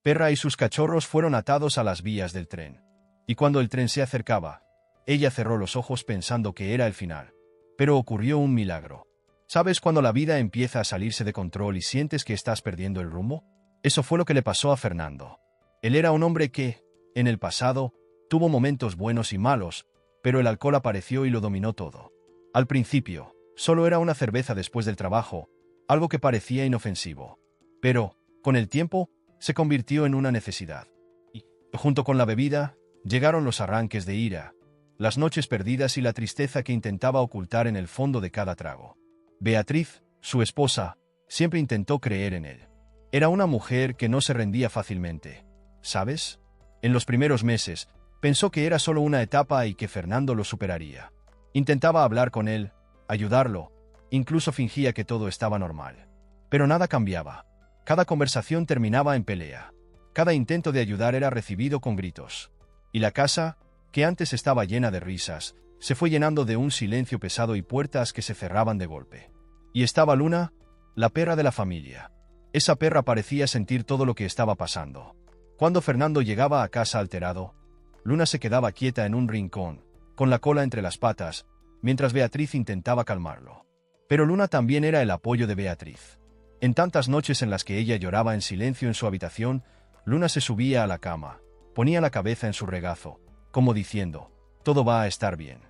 Perra y sus cachorros fueron atados a las vías del tren. Y cuando el tren se acercaba, ella cerró los ojos pensando que era el final. Pero ocurrió un milagro. ¿Sabes cuando la vida empieza a salirse de control y sientes que estás perdiendo el rumbo? Eso fue lo que le pasó a Fernando. Él era un hombre que, en el pasado, tuvo momentos buenos y malos, pero el alcohol apareció y lo dominó todo. Al principio, solo era una cerveza después del trabajo, algo que parecía inofensivo. Pero, con el tiempo, se convirtió en una necesidad. Y, junto con la bebida, llegaron los arranques de ira, las noches perdidas y la tristeza que intentaba ocultar en el fondo de cada trago. Beatriz, su esposa, siempre intentó creer en él. Era una mujer que no se rendía fácilmente. ¿Sabes? En los primeros meses, pensó que era solo una etapa y que Fernando lo superaría. Intentaba hablar con él, ayudarlo, incluso fingía que todo estaba normal. Pero nada cambiaba. Cada conversación terminaba en pelea. Cada intento de ayudar era recibido con gritos. Y la casa, que antes estaba llena de risas, se fue llenando de un silencio pesado y puertas que se cerraban de golpe. Y estaba Luna, la perra de la familia. Esa perra parecía sentir todo lo que estaba pasando. Cuando Fernando llegaba a casa alterado, Luna se quedaba quieta en un rincón, con la cola entre las patas, mientras Beatriz intentaba calmarlo. Pero Luna también era el apoyo de Beatriz. En tantas noches en las que ella lloraba en silencio en su habitación, Luna se subía a la cama, ponía la cabeza en su regazo, como diciendo, todo va a estar bien.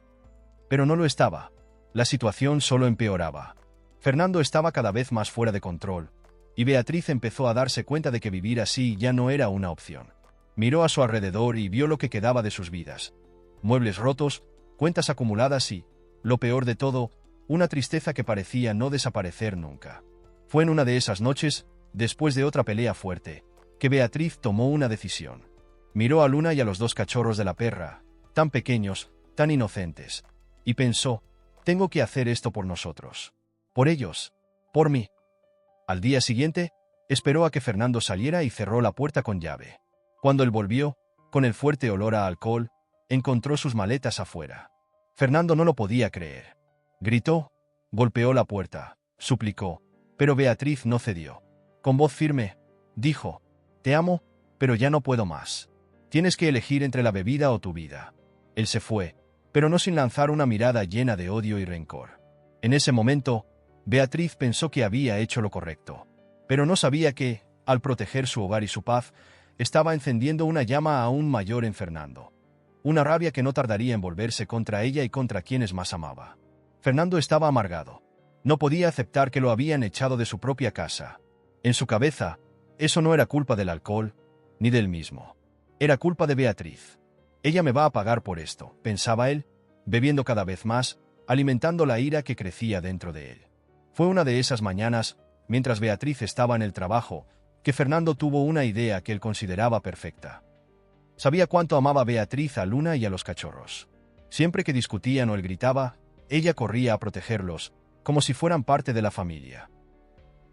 Pero no lo estaba. La situación solo empeoraba. Fernando estaba cada vez más fuera de control, y Beatriz empezó a darse cuenta de que vivir así ya no era una opción. Miró a su alrededor y vio lo que quedaba de sus vidas. Muebles rotos, cuentas acumuladas y, lo peor de todo, una tristeza que parecía no desaparecer nunca. Fue en una de esas noches, después de otra pelea fuerte, que Beatriz tomó una decisión. Miró a Luna y a los dos cachorros de la perra, tan pequeños, tan inocentes, y pensó, tengo que hacer esto por nosotros. Por ellos. Por mí. Al día siguiente, esperó a que Fernando saliera y cerró la puerta con llave. Cuando él volvió, con el fuerte olor a alcohol, encontró sus maletas afuera. Fernando no lo podía creer. Gritó, golpeó la puerta, suplicó, pero Beatriz no cedió. Con voz firme, dijo, te amo, pero ya no puedo más. Tienes que elegir entre la bebida o tu vida. Él se fue, pero no sin lanzar una mirada llena de odio y rencor. En ese momento, Beatriz pensó que había hecho lo correcto, pero no sabía que, al proteger su hogar y su paz, estaba encendiendo una llama aún mayor en Fernando. Una rabia que no tardaría en volverse contra ella y contra quienes más amaba. Fernando estaba amargado. No podía aceptar que lo habían echado de su propia casa. En su cabeza, eso no era culpa del alcohol, ni del mismo. Era culpa de Beatriz. Ella me va a pagar por esto, pensaba él, bebiendo cada vez más, alimentando la ira que crecía dentro de él. Fue una de esas mañanas, mientras Beatriz estaba en el trabajo, que Fernando tuvo una idea que él consideraba perfecta. Sabía cuánto amaba Beatriz a Luna y a los cachorros. Siempre que discutían o él gritaba, ella corría a protegerlos, como si fueran parte de la familia.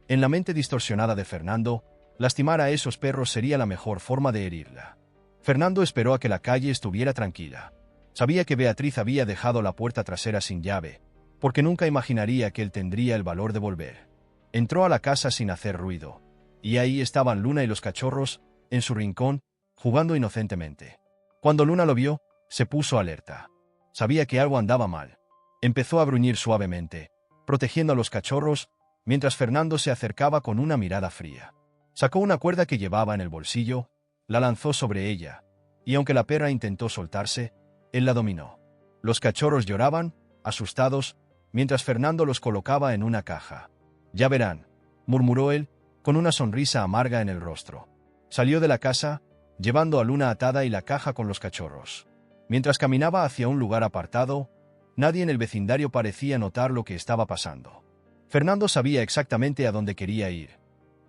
En la mente distorsionada de Fernando, lastimar a esos perros sería la mejor forma de herirla. Fernando esperó a que la calle estuviera tranquila. Sabía que Beatriz había dejado la puerta trasera sin llave, porque nunca imaginaría que él tendría el valor de volver. Entró a la casa sin hacer ruido, y ahí estaban Luna y los cachorros, en su rincón, jugando inocentemente. Cuando Luna lo vio, se puso alerta. Sabía que algo andaba mal. Empezó a gruñir suavemente, protegiendo a los cachorros, mientras Fernando se acercaba con una mirada fría. Sacó una cuerda que llevaba en el bolsillo, la lanzó sobre ella, y aunque la perra intentó soltarse, él la dominó. Los cachorros lloraban, asustados, mientras Fernando los colocaba en una caja. Ya verán, murmuró él, con una sonrisa amarga en el rostro. Salió de la casa, llevando a Luna atada y la caja con los cachorros. Mientras caminaba hacia un lugar apartado, nadie en el vecindario parecía notar lo que estaba pasando. Fernando sabía exactamente a dónde quería ir.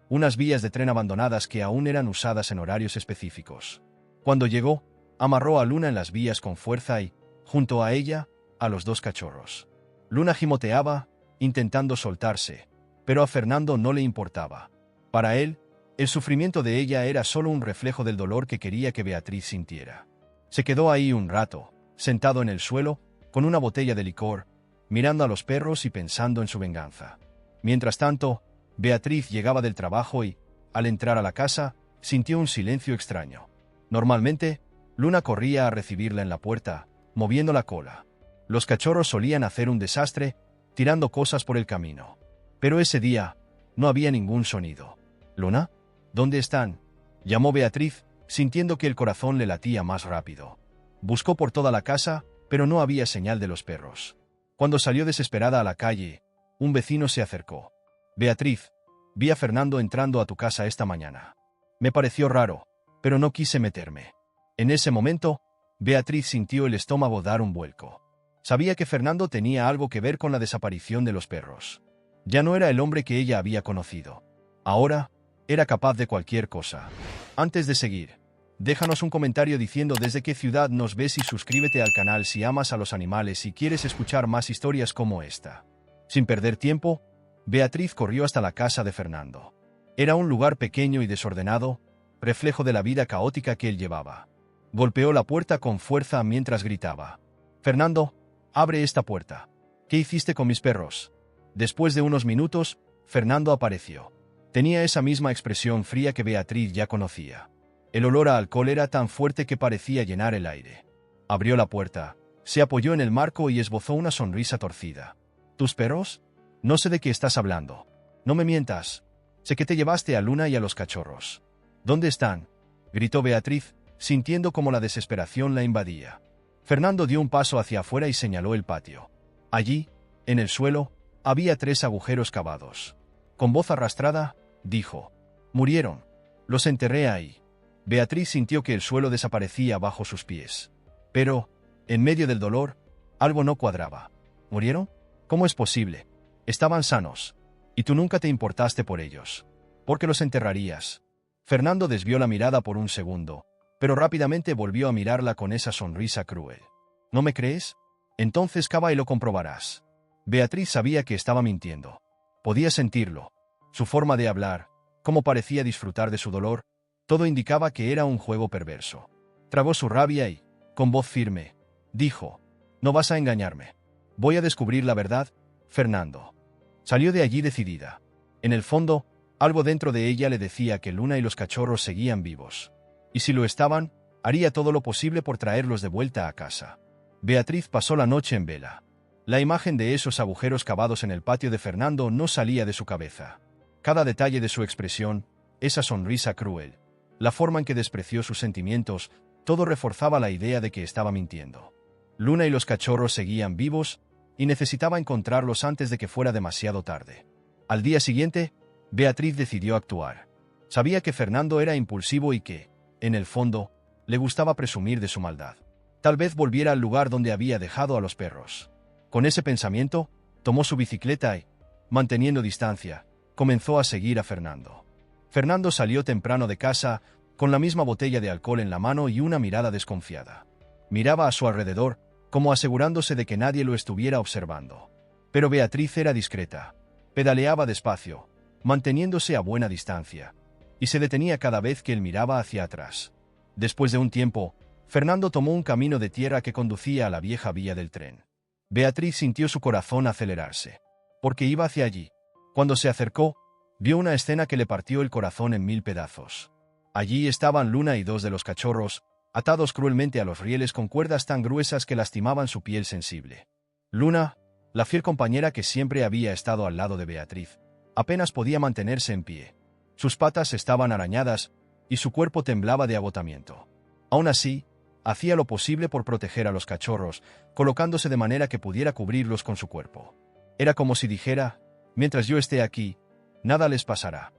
Unas vías de tren abandonadas que aún eran usadas en horarios específicos. Cuando llegó, amarró a Luna en las vías con fuerza y, junto a ella, a los dos cachorros. Luna gimoteaba, intentando soltarse, pero a Fernando no le importaba. Para él, el sufrimiento de ella era solo un reflejo del dolor que quería que Beatriz sintiera. Se quedó ahí un rato, sentado en el suelo, con una botella de licor, mirando a los perros y pensando en su venganza. Mientras tanto, Beatriz llegaba del trabajo y, al entrar a la casa, sintió un silencio extraño. Normalmente, Luna corría a recibirla en la puerta, moviendo la cola. Los cachorros solían hacer un desastre, tirando cosas por el camino. Pero ese día, no había ningún sonido. «¿Luna? ¿Dónde están?», llamó Beatriz, sintiendo que el corazón le latía más rápido. Buscó por toda la casa, pero no había señal de los perros. Cuando salió desesperada a la calle, un vecino se acercó. «Beatriz, vi a Fernando entrando a tu casa esta mañana. Me pareció raro, pero no quise meterme». En ese momento, Beatriz sintió el estómago dar un vuelco. Sabía que Fernando tenía algo que ver con la desaparición de los perros. Ya no era el hombre que ella había conocido. Ahora, era capaz de cualquier cosa. Antes de seguir, déjanos un comentario diciendo desde qué ciudad nos ves y suscríbete al canal si amas a los animales y quieres escuchar más historias como esta. Sin perder tiempo, Beatriz corrió hasta la casa de Fernando. Era un lugar pequeño y desordenado, reflejo de la vida caótica que él llevaba. Golpeó la puerta con fuerza mientras gritaba: «Fernando, abre esta puerta. ¿Qué hiciste con mis perros?». Después de unos minutos, Fernando apareció. Tenía esa misma expresión fría que Beatriz ya conocía. El olor a alcohol era tan fuerte que parecía llenar el aire. Abrió la puerta, se apoyó en el marco y esbozó una sonrisa torcida. «¿Tus perros? No sé de qué estás hablando. No me mientas. Sé que te llevaste a Luna y a los cachorros. ¿Dónde están?», gritó Beatriz, sintiendo como la desesperación la invadía. Fernando dio un paso hacia afuera y señaló el patio. Allí, en el suelo, había 3 agujeros cavados. Con voz arrastrada, dijo: «Murieron. Los enterré ahí». Beatriz sintió que el suelo desaparecía bajo sus pies. Pero, en medio del dolor, algo no cuadraba. ¿Murieron? ¿Cómo es posible? Estaban sanos. Y tú nunca te importaste por ellos. ¿Por qué los enterrarías? Fernando desvió la mirada por un segundo, pero rápidamente volvió a mirarla con esa sonrisa cruel. ¿No me crees? Entonces cava y lo comprobarás. Beatriz sabía que estaba mintiendo. Podía sentirlo. Su forma de hablar, cómo parecía disfrutar de su dolor, todo indicaba que era un juego perverso. Tragó su rabia y, con voz firme, dijo: «No vas a engañarme. Voy a descubrir la verdad, Fernando». Salió de allí decidida. En el fondo, algo dentro de ella le decía que Luna y los cachorros seguían vivos. Y si lo estaban, haría todo lo posible por traerlos de vuelta a casa. Beatriz pasó la noche en vela. La imagen de esos agujeros cavados en el patio de Fernando no salía de su cabeza. Cada detalle de su expresión, esa sonrisa cruel, la forma en que despreció sus sentimientos, todo reforzaba la idea de que estaba mintiendo. Luna y los cachorros seguían vivos, y necesitaba encontrarlos antes de que fuera demasiado tarde. Al día siguiente, Beatriz decidió actuar. Sabía que Fernando era impulsivo y que, en el fondo, le gustaba presumir de su maldad. Tal vez volviera al lugar donde había dejado a los perros. Con ese pensamiento, tomó su bicicleta y, manteniendo distancia, comenzó a seguir a Fernando. Fernando salió temprano de casa, con la misma botella de alcohol en la mano y una mirada desconfiada. Miraba a su alrededor, como asegurándose de que nadie lo estuviera observando. Pero Beatriz era discreta. Pedaleaba despacio, manteniéndose a buena distancia, y se detenía cada vez que él miraba hacia atrás. Después de un tiempo, Fernando tomó un camino de tierra que conducía a la vieja vía del tren. Beatriz sintió su corazón acelerarse, porque iba hacia allí. Cuando se acercó, vio una escena que le partió el corazón en 1000 pedazos. Allí estaban Luna y 2 de los cachorros, atados cruelmente a los rieles con cuerdas tan gruesas que lastimaban su piel sensible. Luna, la fiel compañera que siempre había estado al lado de Beatriz, apenas podía mantenerse en pie. Sus patas estaban arañadas, y su cuerpo temblaba de agotamiento. Aún así, hacía lo posible por proteger a los cachorros, colocándose de manera que pudiera cubrirlos con su cuerpo. Era como si dijera: «Mientras yo esté aquí, nada les pasará».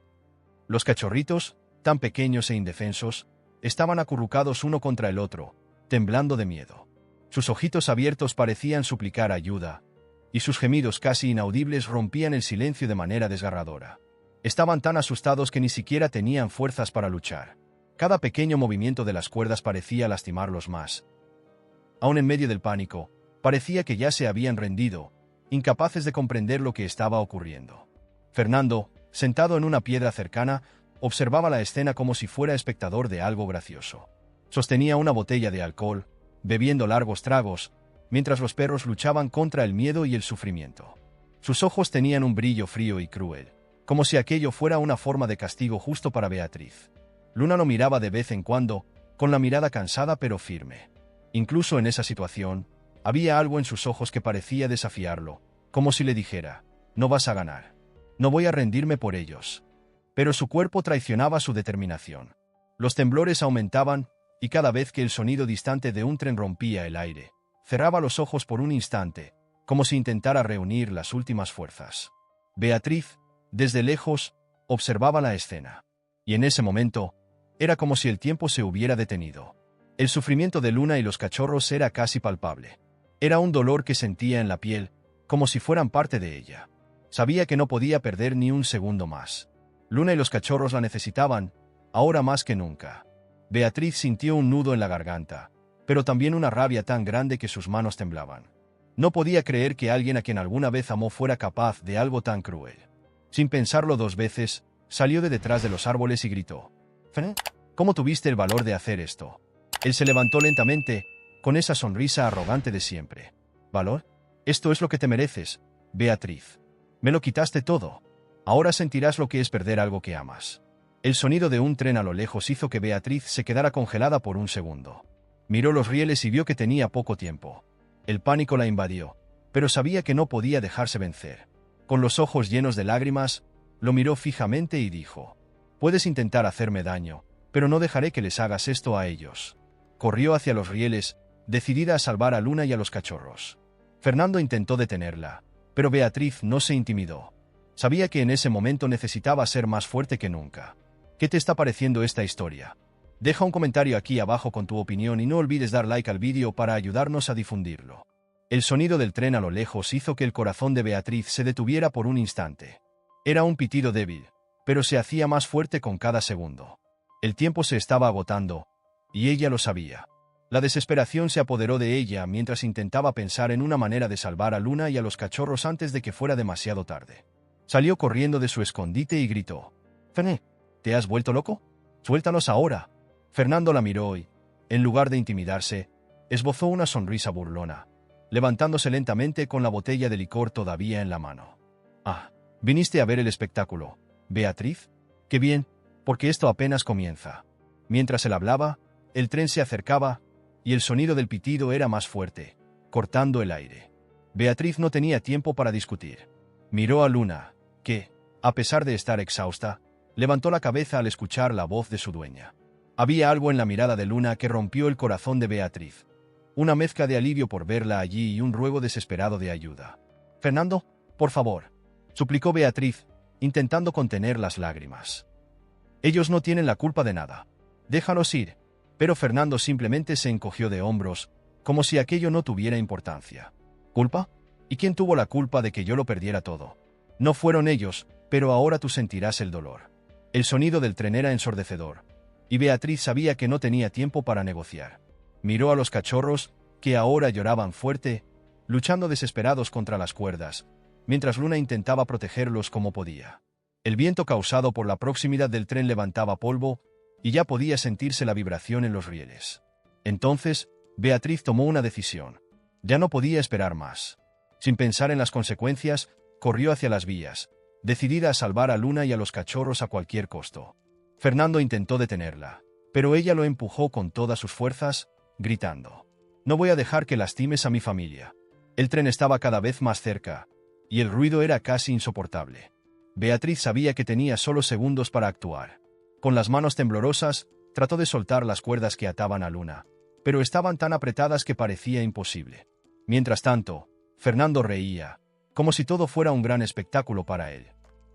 Los cachorritos, tan pequeños e indefensos, estaban acurrucados uno contra el otro, temblando de miedo. Sus ojitos abiertos parecían suplicar ayuda, y sus gemidos casi inaudibles rompían el silencio de manera desgarradora. Estaban tan asustados que ni siquiera tenían fuerzas para luchar. Cada pequeño movimiento de las cuerdas parecía lastimarlos más. Aún en medio del pánico, parecía que ya se habían rendido, incapaces de comprender lo que estaba ocurriendo. Fernando, sentado en una piedra cercana, observaba la escena como si fuera espectador de algo gracioso. Sostenía una botella de alcohol, bebiendo largos tragos, mientras los perros luchaban contra el miedo y el sufrimiento. Sus ojos tenían un brillo frío y cruel, como si aquello fuera una forma de castigo justo para Beatriz. Luna lo miraba de vez en cuando, con la mirada cansada pero firme. Incluso en esa situación, había algo en sus ojos que parecía desafiarlo, como si le dijera, no vas a ganar. No voy a rendirme por ellos. Pero su cuerpo traicionaba su determinación. Los temblores aumentaban, y cada vez que el sonido distante de un tren rompía el aire, cerraba los ojos por un instante, como si intentara reunir las últimas fuerzas. Beatriz, desde lejos, observaba la escena. Y en ese momento, era como si el tiempo se hubiera detenido. El sufrimiento de Luna y los cachorros era casi palpable. Era un dolor que sentía en la piel, como si fueran parte de ella. Sabía que no podía perder ni un segundo más. Luna y los cachorros la necesitaban, ahora más que nunca. Beatriz sintió un nudo en la garganta, pero también una rabia tan grande que sus manos temblaban. No podía creer que alguien a quien alguna vez amó fuera capaz de algo tan cruel. Sin pensarlo dos veces, salió de detrás de los árboles y gritó: «Fen, ¿cómo tuviste el valor de hacer esto?» Él se levantó lentamente, con esa sonrisa arrogante de siempre. «¿Valor? Esto es lo que te mereces, Beatriz. Me lo quitaste todo. Ahora sentirás lo que es perder algo que amas». El sonido de un tren a lo lejos hizo que Beatriz se quedara congelada por un segundo. Miró los rieles y vio que tenía poco tiempo. El pánico la invadió, pero sabía que no podía dejarse vencer. Con los ojos llenos de lágrimas, lo miró fijamente y dijo: «Puedes intentar hacerme daño, pero no dejaré que les hagas esto a ellos». Corrió hacia los rieles, decidida a salvar a Luna y a los cachorros. Fernando intentó detenerla, pero Beatriz no se intimidó. Sabía que en ese momento necesitaba ser más fuerte que nunca. ¿Qué te está pareciendo esta historia? Deja un comentario aquí abajo con tu opinión y no olvides dar like al vídeo para ayudarnos a difundirlo. El sonido del tren a lo lejos hizo que el corazón de Beatriz se detuviera por un instante. Era un pitido débil, pero se hacía más fuerte con cada segundo. El tiempo se estaba agotando, y ella lo sabía. La desesperación se apoderó de ella mientras intentaba pensar en una manera de salvar a Luna y a los cachorros antes de que fuera demasiado tarde. Salió corriendo de su escondite y gritó: «Fené, ¿te has vuelto loco? Suéltanos ahora». Fernando la miró y, en lugar de intimidarse, esbozó una sonrisa burlona, levantándose lentamente con la botella de licor todavía en la mano. «Ah, ¿viniste a ver el espectáculo, Beatriz? Qué bien, porque esto apenas comienza». Mientras él hablaba, el tren se acercaba, y el sonido del pitido era más fuerte, cortando el aire. Beatriz no tenía tiempo para discutir. Miró a Luna, que, a pesar de estar exhausta, levantó la cabeza al escuchar la voz de su dueña. Había algo en la mirada de Luna que rompió el corazón de Beatriz. Una mezcla de alivio por verla allí y un ruego desesperado de ayuda. «Fernando, por favor», suplicó Beatriz, intentando contener las lágrimas. «Ellos no tienen la culpa de nada. Déjalos ir». Pero Fernando simplemente se encogió de hombros, como si aquello no tuviera importancia. «¿Culpa? ¿Y quién tuvo la culpa de que yo lo perdiera todo? No fueron ellos, pero ahora tú sentirás el dolor». El sonido del tren era ensordecedor, y Beatriz sabía que no tenía tiempo para negociar. Miró a los cachorros, que ahora lloraban fuerte, luchando desesperados contra las cuerdas, mientras Luna intentaba protegerlos como podía. El viento causado por la proximidad del tren levantaba polvo, y ya podía sentirse la vibración en los rieles. Entonces, Beatriz tomó una decisión. Ya no podía esperar más. Sin pensar en las consecuencias, corrió hacia las vías, decidida a salvar a Luna y a los cachorros a cualquier costo. Fernando intentó detenerla, pero ella lo empujó con todas sus fuerzas, gritando: «No voy a dejar que lastimes a mi familia». El tren estaba cada vez más cerca, y el ruido era casi insoportable. Beatriz sabía que tenía solo segundos para actuar. Con las manos temblorosas, trató de soltar las cuerdas que ataban a Luna, pero estaban tan apretadas que parecía imposible. Mientras tanto, Fernando reía, como si todo fuera un gran espectáculo para él.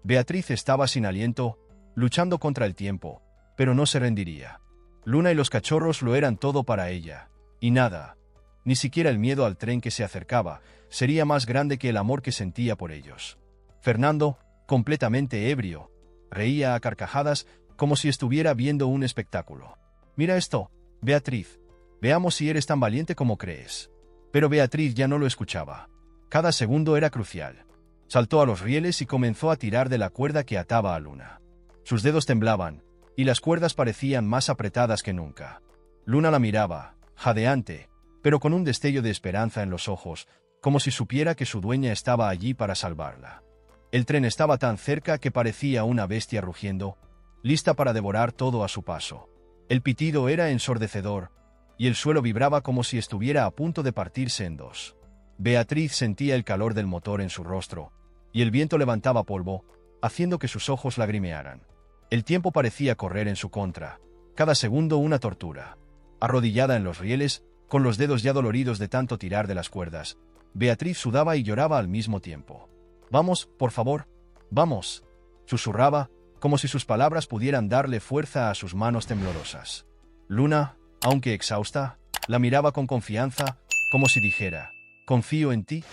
Beatriz estaba sin aliento, luchando contra el tiempo, pero no se rendiría. Luna y los cachorros lo eran todo para ella, y nada, ni siquiera el miedo al tren que se acercaba, sería más grande que el amor que sentía por ellos. Fernando, completamente ebrio, reía a carcajadas, como si estuviera viendo un espectáculo. «Mira esto, Beatriz. Veamos si eres tan valiente como crees». Pero Beatriz ya no lo escuchaba. Cada segundo era crucial. Saltó a los rieles y comenzó a tirar de la cuerda que ataba a Luna. Sus dedos temblaban, y las cuerdas parecían más apretadas que nunca. Luna la miraba, jadeante, pero con un destello de esperanza en los ojos, como si supiera que su dueña estaba allí para salvarla. El tren estaba tan cerca que parecía una bestia rugiendo, lista para devorar todo a su paso. El pitido era ensordecedor, y el suelo vibraba como si estuviera a punto de partirse en dos. Beatriz sentía el calor del motor en su rostro, y el viento levantaba polvo, haciendo que sus ojos lagrimearan. El tiempo parecía correr en su contra, cada segundo una tortura. Arrodillada en los rieles, con los dedos ya doloridos de tanto tirar de las cuerdas, Beatriz sudaba y lloraba al mismo tiempo. «Vamos, por favor, vamos», susurraba, como si sus palabras pudieran darle fuerza a sus manos temblorosas. Luna, aunque exhausta, la miraba con confianza, como si dijera: «Confío en ti,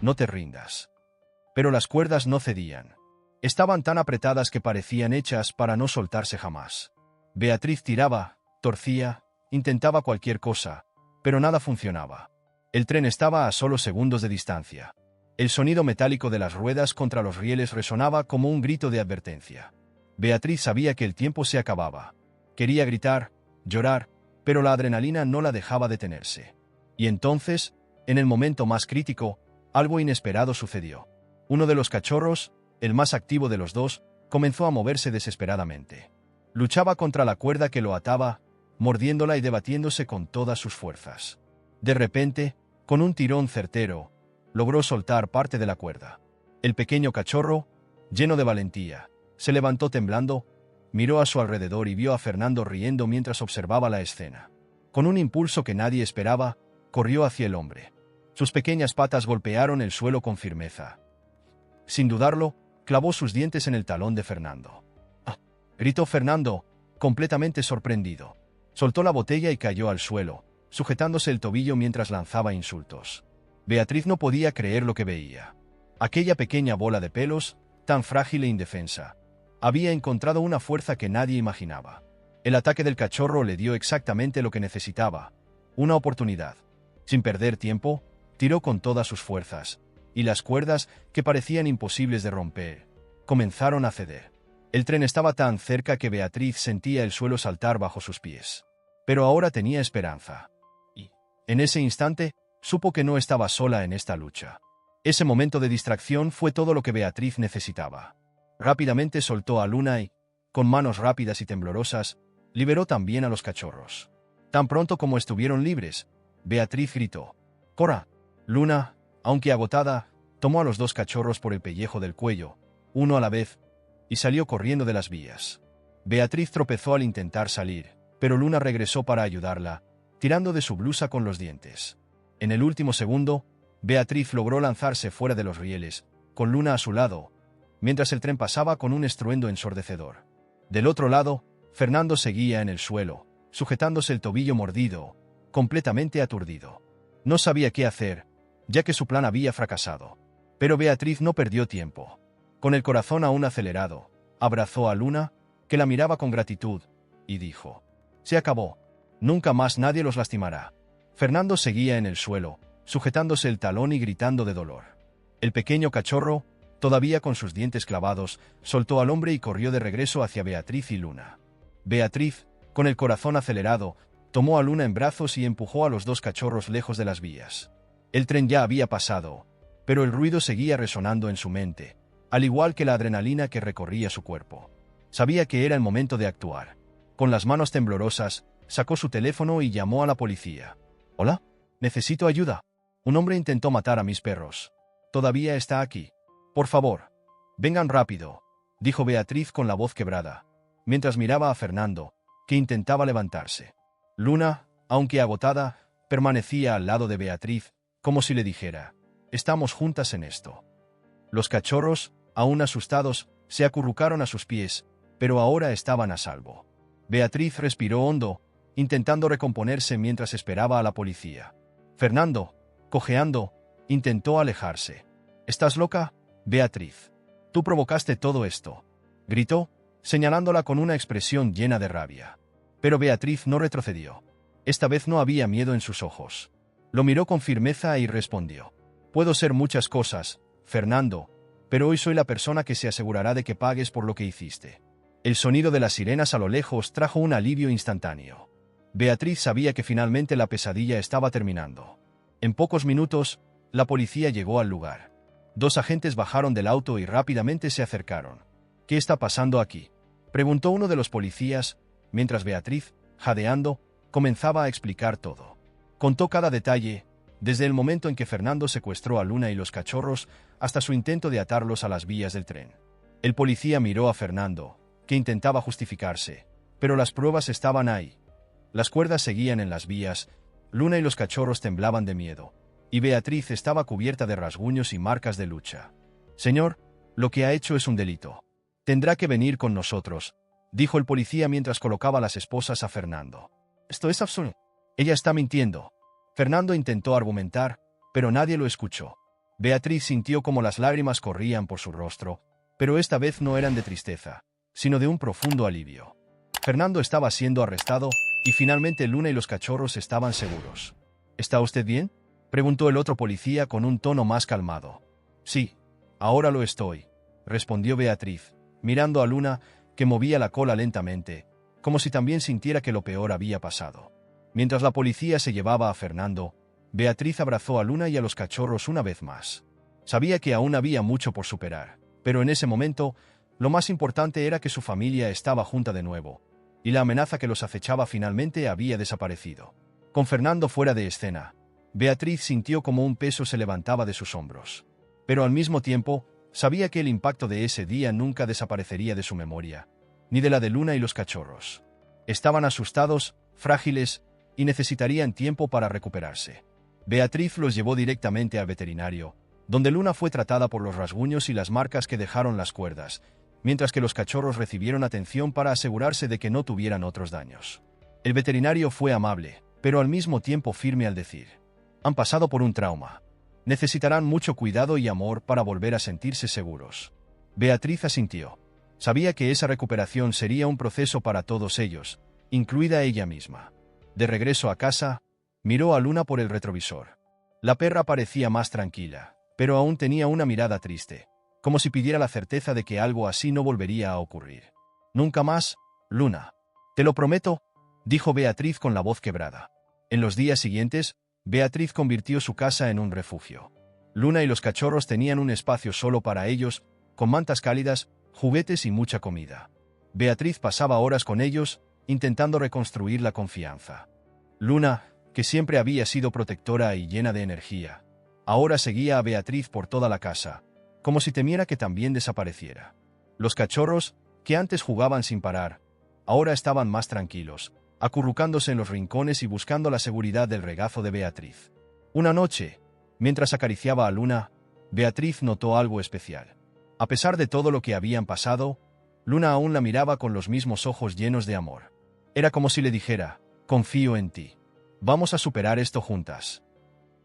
no te rindas». Pero las cuerdas no cedían. Estaban tan apretadas que parecían hechas para no soltarse jamás. Beatriz tiraba, torcía, intentaba cualquier cosa, pero nada funcionaba. El tren estaba a solo segundos de distancia. El sonido metálico de las ruedas contra los rieles resonaba como un grito de advertencia. Beatriz sabía que el tiempo se acababa. Quería gritar, llorar, pero la adrenalina no la dejaba detenerse. Y entonces, en el momento más crítico, algo inesperado sucedió. Uno de los cachorros, el más activo de los dos, comenzó a moverse desesperadamente. Luchaba contra la cuerda que lo ataba, mordiéndola y debatiéndose con todas sus fuerzas. De repente, con un tirón certero, logró soltar parte de la cuerda. El pequeño cachorro, lleno de valentía, se levantó temblando, miró a su alrededor y vio a Fernando riendo mientras observaba la escena. Con un impulso que nadie esperaba, corrió hacia el hombre. Sus pequeñas patas golpearon el suelo con firmeza. Sin dudarlo, clavó sus dientes en el talón de Fernando. ¡Ah!, gritó Fernando, completamente sorprendido. Soltó la botella y cayó al suelo, sujetándose el tobillo mientras lanzaba insultos. Beatriz no podía creer lo que veía. Aquella pequeña bola de pelos, tan frágil e indefensa, había encontrado una fuerza que nadie imaginaba. El ataque del cachorro le dio exactamente lo que necesitaba: una oportunidad. Sin perder tiempo, tiró con todas sus fuerzas, y las cuerdas, que parecían imposibles de romper, comenzaron a ceder. El tren estaba tan cerca que Beatriz sentía el suelo saltar bajo sus pies. Pero ahora tenía esperanza. Y, en ese instante, supo que no estaba sola en esta lucha. Ese momento de distracción fue todo lo que Beatriz necesitaba. Rápidamente soltó a Luna y, con manos rápidas y temblorosas, liberó también a los cachorros. Tan pronto como estuvieron libres, Beatriz gritó: «¡Corra!». Luna, aunque agotada, tomó a los dos cachorros por el pellejo del cuello, uno a la vez, y salió corriendo de las vías. Beatriz tropezó al intentar salir, pero Luna regresó para ayudarla, tirando de su blusa con los dientes. En el último segundo, Beatriz logró lanzarse fuera de los rieles, con Luna a su lado, mientras el tren pasaba con un estruendo ensordecedor. Del otro lado, Fernando seguía en el suelo, sujetándose el tobillo mordido, completamente aturdido. No sabía qué hacer, ya que su plan había fracasado. Pero Beatriz no perdió tiempo. Con el corazón aún acelerado, abrazó a Luna, que la miraba con gratitud, y dijo: «Se acabó. Nunca más nadie los lastimará». Fernando seguía en el suelo, sujetándose el talón y gritando de dolor. El pequeño cachorro, todavía con sus dientes clavados, soltó al hombre y corrió de regreso hacia Beatriz y Luna. Beatriz, con el corazón acelerado, tomó a Luna en brazos y empujó a los dos cachorros lejos de las vías. El tren ya había pasado, pero el ruido seguía resonando en su mente, al igual que la adrenalina que recorría su cuerpo. Sabía que era el momento de actuar. Con las manos temblorosas, sacó su teléfono y llamó a la policía. «Hola, necesito ayuda. Un hombre intentó matar a mis perros. Todavía está aquí. Por favor, vengan rápido», dijo Beatriz con la voz quebrada, mientras miraba a Fernando, que intentaba levantarse. Luna, aunque agotada, permanecía al lado de Beatriz, como si le dijera: «Estamos juntas en esto». Los cachorros, aún asustados, se acurrucaron a sus pies, pero ahora estaban a salvo. Beatriz respiró hondo, intentando recomponerse mientras esperaba a la policía. Fernando, cojeando, intentó alejarse. «¿Estás loca, Beatriz? Tú provocaste todo esto», gritó, señalándola con una expresión llena de rabia. Pero Beatriz no retrocedió. Esta vez no había miedo en sus ojos. Lo miró con firmeza y respondió: «Puedo ser muchas cosas, Fernando, pero hoy soy la persona que se asegurará de que pagues por lo que hiciste». El sonido de las sirenas a lo lejos trajo un alivio instantáneo. Beatriz sabía que finalmente la pesadilla estaba terminando. En pocos minutos, la policía llegó al lugar. Dos agentes bajaron del auto y rápidamente se acercaron. «¿Qué está pasando aquí?», Preguntó uno de los policías, mientras Beatriz, jadeando, comenzaba a explicar todo. Contó cada detalle, desde el momento en que Fernando secuestró a Luna y los cachorros hasta su intento de atarlos a las vías del tren. El policía miró a Fernando, que intentaba justificarse, pero las pruebas estaban ahí. Las cuerdas seguían en las vías, Luna y los cachorros temblaban de miedo, y Beatriz estaba cubierta de rasguños y marcas de lucha. «Señor, lo que ha hecho es un delito. Tendrá que venir con nosotros», dijo el policía mientras colocaba las esposas a Fernando. «Esto es absurdo. Ella está mintiendo». Fernando intentó argumentar, pero nadie lo escuchó. Beatriz sintió como las lágrimas corrían por su rostro, pero esta vez no eran de tristeza, sino de un profundo alivio. Fernando estaba siendo arrestado, y finalmente Luna y los cachorros estaban seguros. «¿Está usted bien?», preguntó el otro policía con un tono más calmado. «Sí, ahora lo estoy», respondió Beatriz, mirando a Luna, que movía la cola lentamente, como si también sintiera que lo peor había pasado. Mientras la policía se llevaba a Fernando, Beatriz abrazó a Luna y a los cachorros una vez más. Sabía que aún había mucho por superar, pero en ese momento, lo más importante era que su familia estaba junta de nuevo, y la amenaza que los acechaba finalmente había desaparecido. Con Fernando fuera de escena, Beatriz sintió como un peso se levantaba de sus hombros. Pero al mismo tiempo, sabía que el impacto de ese día nunca desaparecería de su memoria, ni de la de Luna y los cachorros. Estaban asustados, frágiles, y necesitarían tiempo para recuperarse. Beatriz los llevó directamente al veterinario, donde Luna fue tratada por los rasguños y las marcas que dejaron las cuerdas, mientras que los cachorros recibieron atención para asegurarse de que no tuvieran otros daños. El veterinario fue amable, pero al mismo tiempo firme al decir: «Han pasado por un trauma. Necesitarán mucho cuidado y amor para volver a sentirse seguros». Beatriz asintió. Sabía que esa recuperación sería un proceso para todos ellos, incluida ella misma. De regreso a casa, miró a Luna por el retrovisor. La perra parecía más tranquila, pero aún tenía una mirada triste, como si pidiera la certeza de que algo así no volvería a ocurrir. «Nunca más, Luna. Te lo prometo», dijo Beatriz con la voz quebrada. En los días siguientes, Beatriz convirtió su casa en un refugio. Luna y los cachorros tenían un espacio solo para ellos, con mantas cálidas, juguetes y mucha comida. Beatriz pasaba horas con ellos, intentando reconstruir la confianza. Luna, que siempre había sido protectora y llena de energía, ahora seguía a Beatriz por toda la casa, como si temiera que también desapareciera. Los cachorros, que antes jugaban sin parar, ahora estaban más tranquilos, acurrucándose en los rincones y buscando la seguridad del regazo de Beatriz. Una noche, mientras acariciaba a Luna, Beatriz notó algo especial. A pesar de todo lo que habían pasado, Luna aún la miraba con los mismos ojos llenos de amor. Era como si le dijera: «Confío en ti. Vamos a superar esto juntas».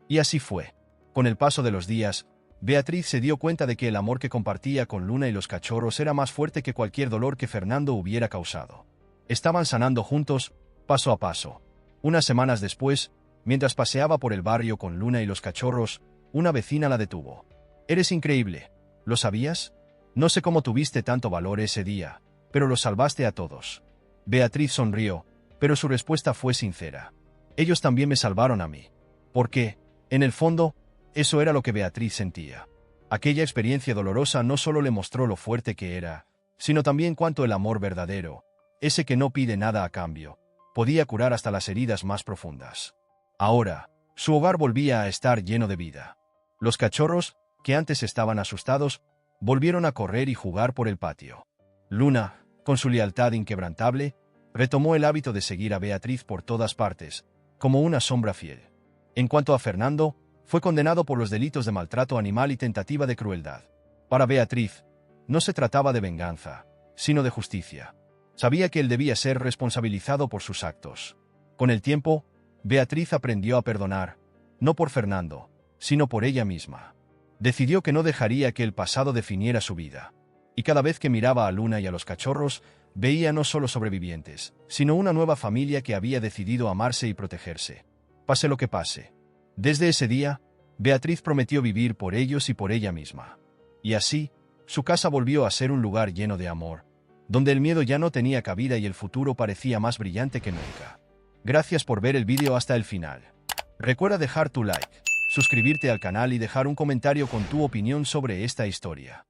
Y así fue. Con el paso de los días, Beatriz se dio cuenta de que el amor que compartía con Luna y los cachorros era más fuerte que cualquier dolor que Fernando hubiera causado. Estaban sanando juntos, paso a paso. Unas semanas después, mientras paseaba por el barrio con Luna y los cachorros, una vecina la detuvo. «Eres increíble. ¿Lo sabías? No sé cómo tuviste tanto valor ese día, pero los salvaste a todos». Beatriz sonrió, pero su respuesta fue sincera. «Ellos también me salvaron a mí». Porque, en el fondo, eso era lo que Beatriz sentía. Aquella experiencia dolorosa no solo le mostró lo fuerte que era, sino también cuánto el amor verdadero, ese que no pide nada a cambio, podía curar hasta las heridas más profundas. Ahora, su hogar volvía a estar lleno de vida. Los cachorros, que antes estaban asustados, volvieron a correr y jugar por el patio. Luna, con su lealtad inquebrantable, retomó el hábito de seguir a Beatriz por todas partes, como una sombra fiel. En cuanto a Fernando, fue condenado por los delitos de maltrato animal y tentativa de crueldad. Para Beatriz, no se trataba de venganza, sino de justicia. Sabía que él debía ser responsabilizado por sus actos. Con el tiempo, Beatriz aprendió a perdonar, no por Fernando, sino por ella misma. Decidió que no dejaría que el pasado definiera su vida. Y cada vez que miraba a Luna y a los cachorros, veía no solo sobrevivientes, sino una nueva familia que había decidido amarse y protegerse. Pase lo que pase. Desde ese día, Beatriz prometió vivir por ellos y por ella misma. Y así, su casa volvió a ser un lugar lleno de amor, donde el miedo ya no tenía cabida y el futuro parecía más brillante que nunca. Gracias por ver el vídeo hasta el final. Recuerda dejar tu like, suscribirte al canal y dejar un comentario con tu opinión sobre esta historia.